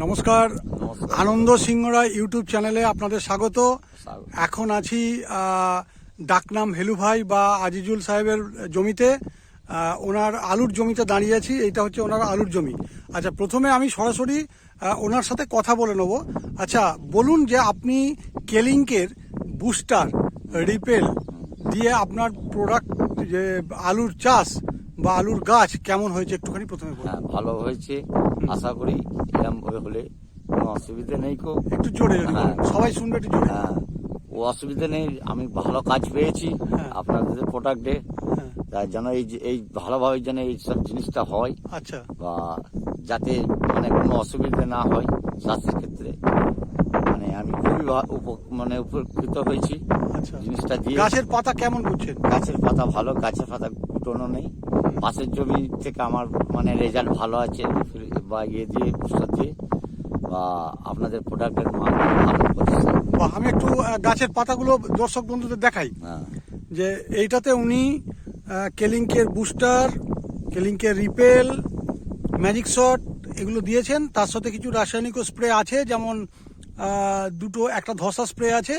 নমস্কার, আনন্দ সিংহরা ইউটিউব চ্যানেলে আপনাদের স্বাগত। এখন আছি ডাকনাম হেলু ভাই বা আজিজুল সাহেবের জমিতে। ওনার আলুর জমিতে দাঁড়িয়ে আছি। এইটা হচ্ছে ওনার আলুর জমি। আচ্ছা, প্রথমে আমি সরাসরি ওনার সাথে কথা বলে নেব। আচ্ছা, বলুন যে আপনি কেলিঙ্কের বুস্টার রিপেল দিয়ে আপনার প্রোডাক্ট যে আলুর চাষ বা আলুর গাছ কেমন হয়েছে একটুখানি প্রথমে বলুন। হ্যাঁ, ভালো হয়েছে। আশা করি এরকম হলে কোনো অসুবিধা নেই। একটু জোরে যদি বলুন, সবাই শুনবে একটু জোরে। হ্যাঁ, ও অসুবিধা নেই। আমি ভালো কাজ পেয়েছি আপনাদের প্রোডাক্টে। তার জন্য এই ভালোভাবে যেন এই সব জিনিসটা হয়। আচ্ছা, বা যাতে কোনো অসুবিধা না হয় চাষের ক্ষেত্রে। আমি খুবই উপকৃত হয়েছি আচ্ছা। জিনিসটা দিয়ে। গাছের পাতা কেমন করছেন? গাছের পাতা ভালো, গাছের পাতা কুটোনো নেই। পাশের জমি থেকে আমার রেজাল্ট ভালো আছে, বা দিয়ে বুস্টার দিয়ে বা আপনাদের প্রোডাক্টের মান ভালো করছে। বা আমি একটু গাছের পাতাগুলো দর্শক বন্ধুদের দেখাই। যে এইটাতে উনি কেলিঙ্কের বুস্টার, কেলিঙ্কের রিপেল, ম্যাজিক শট এগুলো দিয়েছেন। তার সাথে কিছু রাসায়নিক স্প্রে আছে, যেমন একটা ধসা স্প্রে আছে,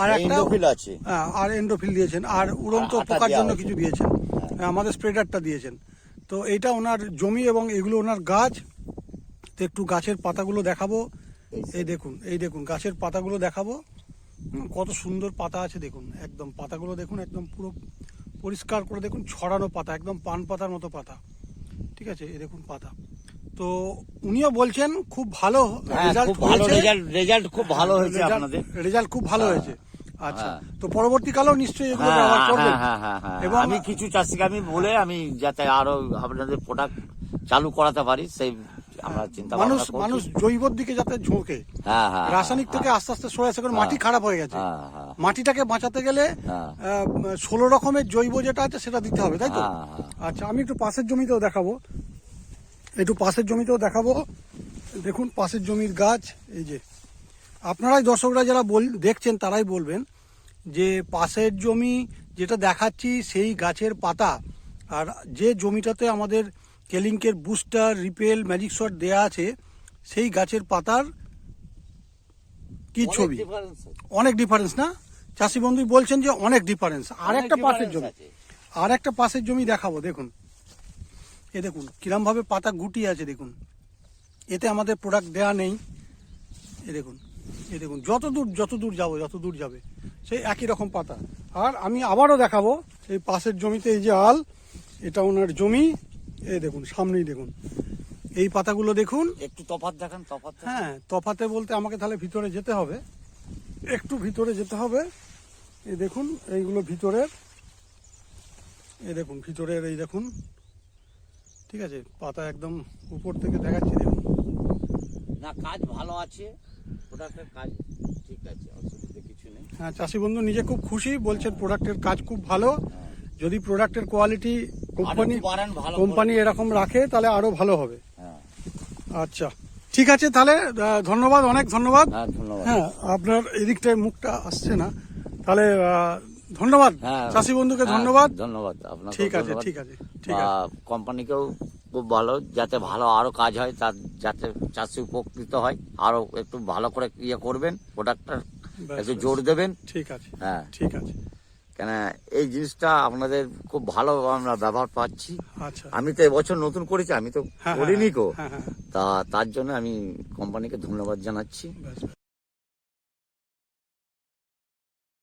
আর একটা আছে, আর এন্ডোফিল দিয়েছেন, আর উড়ন্ত পোকার জন্য কিছু দিয়েছেন, আমাদের স্প্রেডারটা দিয়েছেন। তো এইটা ওনার জমি এবং এগুলো ওনার গাছ। তো একটু গাছের পাতাগুলো দেখাবো। এই দেখুন গাছের পাতাগুলো দেখাবো। কত সুন্দর পাতা আছে দেখুন। একদম পাতাগুলো দেখুন, একদম পুরো পরিষ্কার করে দেখুন, ছড়ানো পাতা, একদম পান পাতার মতো পাতা। ঠিক আছে, এই দেখুন পাতা। তো উনিও বলছেন খুব ভালো রেজাল্ট হয়েছে। রেজাল্ট খুব ভালো হয়েছে আপনাদের। রেজাল্ট খুব ভালো হয়েছে। আচ্ছা, তো পরবর্তীকালেও নিশ্চয়ই এগুলো ব্যবহার করবেন। এবং আমি কিছু চাষিকে আমি যাতে আরো আপনাদের প্রোডাক্ট চালু করাতে পারি, সেই আমরা চিন্তা মানুষ জৈবর দিকে যাতে ঝোঁকে, রাসায়নিক থেকে আস্তে আস্তে সরে আসে। মাটি খারাপ হয়ে গেছে, মাটিটাকে বাঁচাতে গেলে 16 রকমের জৈব যেটা আছে সেটা দিতে হবে, তাই তো? আচ্ছা, আমি একটু পাশের জমিতেও দেখাবো। দেখুন পাশের জমির গাছ। এই যে আপনারাই দর্শকরা যারা দেখছেন তারাই বলবেন যে পাশের জমি যেটা দেখাচ্ছি সেই গাছের পাতা, আর যে জমিটাতে আমাদের কেলিঙ্কের বুস্টার, রিপেল, ম্যাজিক শট দেয়া আছে সেই গাছের পাতার কি ছবি। অনেক ডিফারেন্স না? চাষি বন্ধু বলছেন যে অনেক ডিফারেন্স। আর একটা পাশের জমি দেখাবো। দেখুন দেখুন কিরম ভাবে পাতা গুটিয়ে আছে দেখুন। এতে আমাদের প্রোডাক্ট দেয়া নেই। দেখুন যত দূর যাবে সেই একই রকম পাতা। আর আমি আবারও দেখাবো এই পাশের জমিতে, এই যে এটা ওনার জমি। দেখুন সামনেই দেখুন এই পাতাগুলো দেখুন। একটু তফাৎ দেখান। হ্যাঁ, তফাতে বলতে আমাকে তাহলে ভিতরে যেতে হবে, একটু ভিতরে যেতে হবে। এই দেখুন এইগুলো ভিতরের, এই দেখুন। ঠিক আছে, পাতা একদম উপর থেকে দেখাচ্ছি। দেখুন না, কাজ ভালো আছে, প্রোডাক্টের কাজ ঠিক আছে, অসুবিধা কিছু নেই। হ্যাঁ, চাষি বন্ধু নিজে খুব খুশি, বলছেন প্রোডাক্টের কাজ খুব ভালো। যদি প্রোডাক্টের কোয়ালিটি কোম্পানি এরকম রাখে তাহলে আরো ভালো হবে। আচ্ছা, ঠিক আছে তাহলে, ধন্যবাদ, অনেক ধন্যবাদ। হ্যাঁ, আপনার এদিকটায় মুখটা আসছে না, তাহলে ধন্যবাদ চাষি বন্ধুকে। ধন্যবাদ আপনাকে। ঠিক আছে। কোম্পানিকেও খুব ভালো, যাতে ভালো আরো কাজ হয়, তার যাতে চাষি উপকৃত হয়, আরো একটু ভালো করে করবেন, প্রোডাক্টটা একটু জোর দেবেন। ঠিক আছে। কেন এই জিনিসটা আপনাদের খুব ভালো আমরা ব্যবহার পাচ্ছি। আচ্ছা, আমি তো এবছর নতুন করেছি, আমি তো করিনি তার জন্য আমি কোম্পানিকে ধন্যবাদ জানাচ্ছি।